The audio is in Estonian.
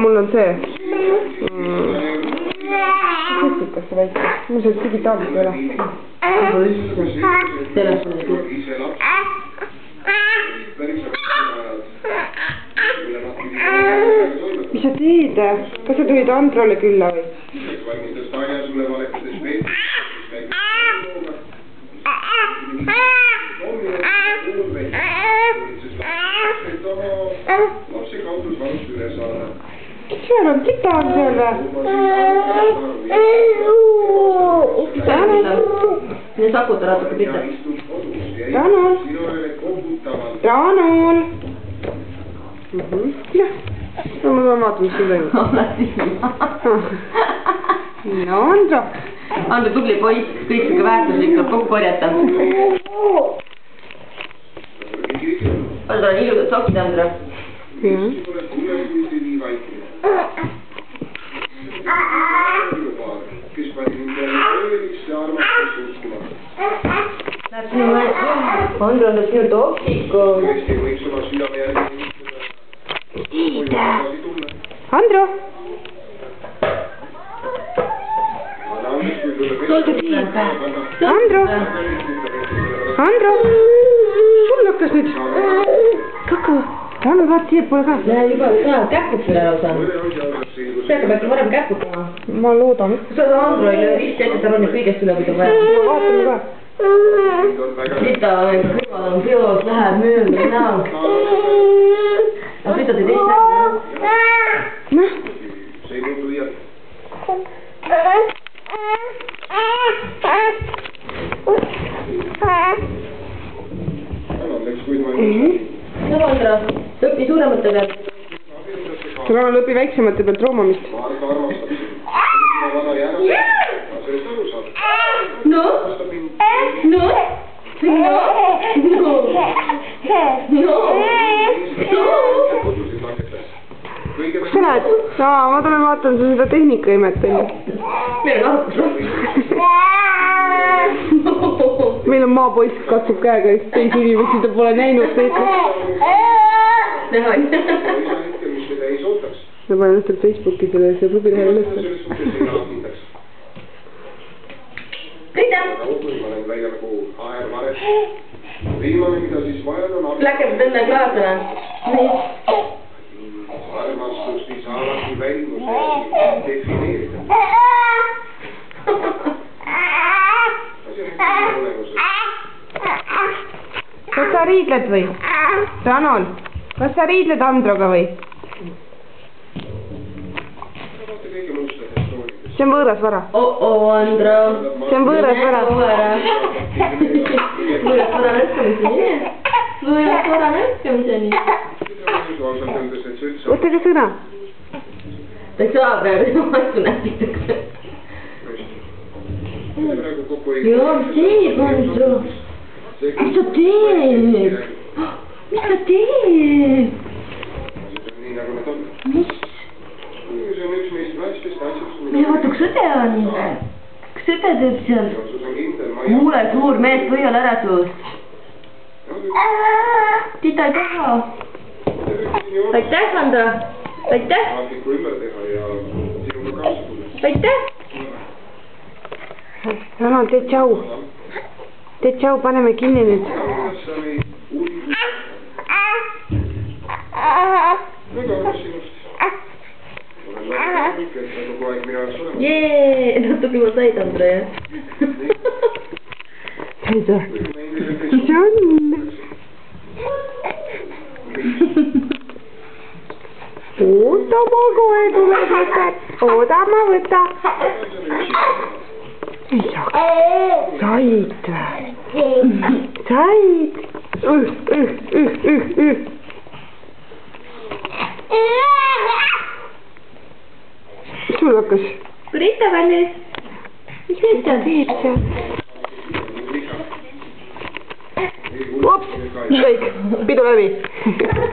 mul on see. Kestitakse väike. Mul see digitaalselt ei ole. Telefonid. Mis sa teed? Kas sa tulid Androle külla või? Seal on tita on seal või? Mine sakuta natuke pita. Ranul. Ranul. No ma pean vaatama, mis siin toimub. No Andro. Andro, tubli poiss, kõik siuke väärtuslikult kokku korjata. Andro, on ilusad sokid, Andro. Andro on sinu toksikum. Andro? Andro? Andro? Sul hakkas nüüd. Kaku. Ranu, vaat siia poole ka. Lähe juba käpud sulle lausa. Peakab äkki varem käputama. Ma loodan. Sa Andro ei löö vist ette, ta ronib kõigest üle, kui ta vaja. Vaatame ka. Sita kõrval on peos, läheb mööda, näo. Aga sita teid teist nägu. Noh. See ei muutu iial. No Andro, õpi suuremate pealt. Ranu lõpi väiksemate pealt roomamist. No? No? Kus sa lähed? Ma tulen vaatan seda tehnikaimet. Meil on arvukus rohkem. Meil on maapoiss, katsub käega üks teisi inimesi, ta pole näinud teist. Näha on. Ma panen õhtul Facebooki selle klubi lehele üles. Kõida! Läkeb enne klaasele. Nii. Armastust ei saa alati välimuse defineerida. Kas sa riidled või? Ranul, kas sa riidled Androga või? See on võõras vara. Andro. See on võõras vara. Võõras vara lõskamiseni. Võõras vara lõskamiseni. Võtage sõna. Ta ei saa praegu vastu näpitakse. Joo, mis teeb, Andro? Mis sa teed? Mis sa teed? Mis? Mine vaata, kus õde on. Kas õde teeb seal? Kuule, suur mees, põhjal ära suust. Tita ei taha. Aitäh, Andro. Aitäh. Aitäh. Ranu, tee tšau. Tee tšau, paneme kinni nüüd. Jee, natuke juba said, Andro, jah? Said või? Mis on? Oota, ma kohe tulen võtan. Oota, ma võtan. Ei saa. Said või? Said. Mis sul hakkas? Kurita valmis. Mis ta teeb seal? Ups, kõik, pidu läbi.